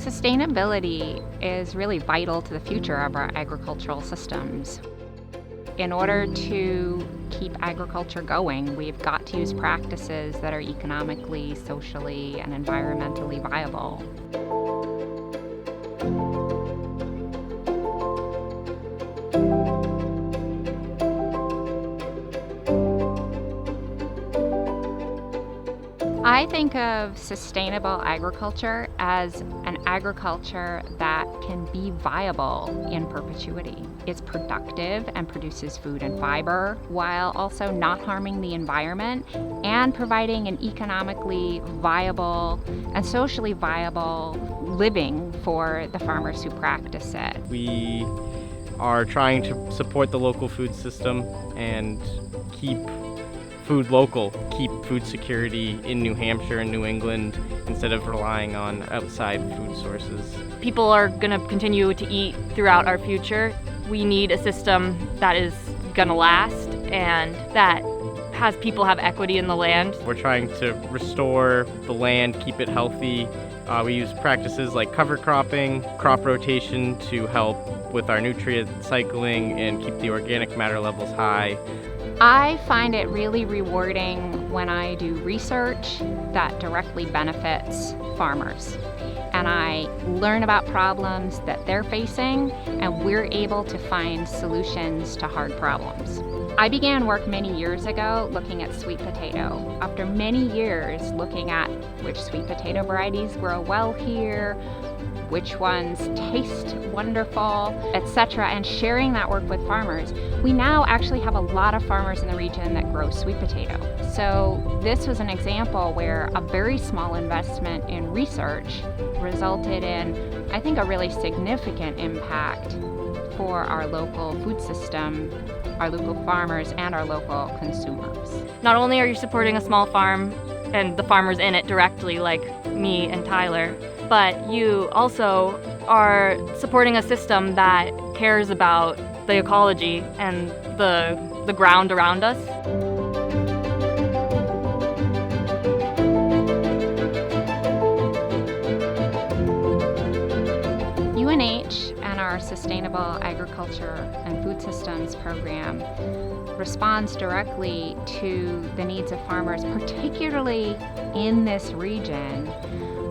Sustainability is really vital to the future of our agricultural systems. In order to keep agriculture going, we've got to use practices that are economically, socially, and environmentally viable. I think of sustainable agriculture as an agriculture that can be viable in perpetuity. It's productive and produces food and fiber while also not harming the environment and providing an economically viable and socially viable living for the farmers who practice it. We are trying to support the local food system and keep food local, keep food security in New Hampshire and New England instead of relying on outside food sources. People are going to continue to eat throughout our future. We need a system that is going to last and that has people have equity in the land. We're trying to restore the land, keep it healthy. We use practices like cover cropping, crop rotation to help with our nutrient cycling and keep the organic matter levels high. I find it really rewarding when I do research that directly benefits farmers. And I learn about problems that they're facing, and we're able to find solutions to hard problems. I began work many years ago looking at sweet potato. After many years looking at which sweet potato varieties grow well here, which ones taste wonderful, etc., and sharing that work with farmers, we now actually have a lot of farmers in the region that grow sweet potato. So this was an example where a very small investment in research resulted in, I think, a really significant impact for our local food system, our local farmers, and our local consumers. Not only are you supporting a small farm and the farmers in it directly, like me and Tyler, but you also are supporting a system that cares about the ecology and the ground around us. UNH and our Sustainable Agriculture and Food Systems program responds directly to the needs of farmers, particularly in this region,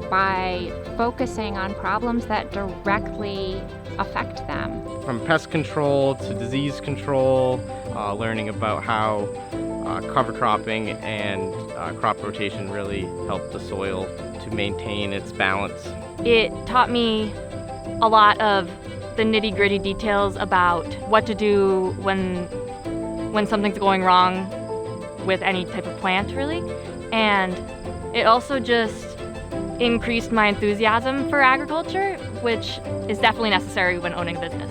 by focusing on problems that directly affect them. From pest control to disease control, learning about how cover cropping and crop rotation really help the soil to maintain its balance. It taught me a lot of the nitty-gritty details about what to do when something's going wrong with any type of plant, really. And it also just increased my enthusiasm for agriculture, which is definitely necessary when owning a business.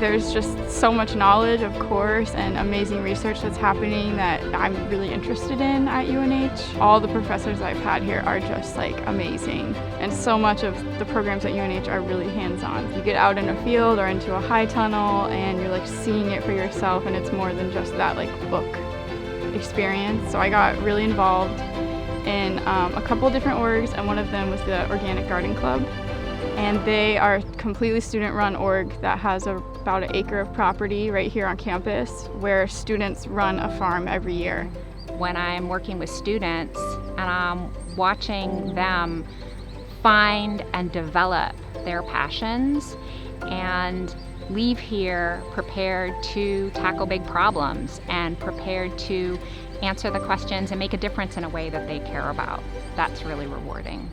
There's just so much knowledge, of course, and amazing research that's happening that I'm really interested in at UNH. All the professors I've had here are just amazing. And so much of the programs at UNH are really hands-on. You get out in a field or into a high tunnel and you're seeing it for yourself, and it's more than just that book experience. So I got really involved in a couple different orgs, and one of them was the Organic Garden Club. And they are a completely student-run org that has about an acre of property right here on campus where students run a farm every year. When I'm working with students and I'm watching them find and develop their passions and leave here prepared to tackle big problems and prepared to answer the questions and make a difference in a way that they care about, that's really rewarding.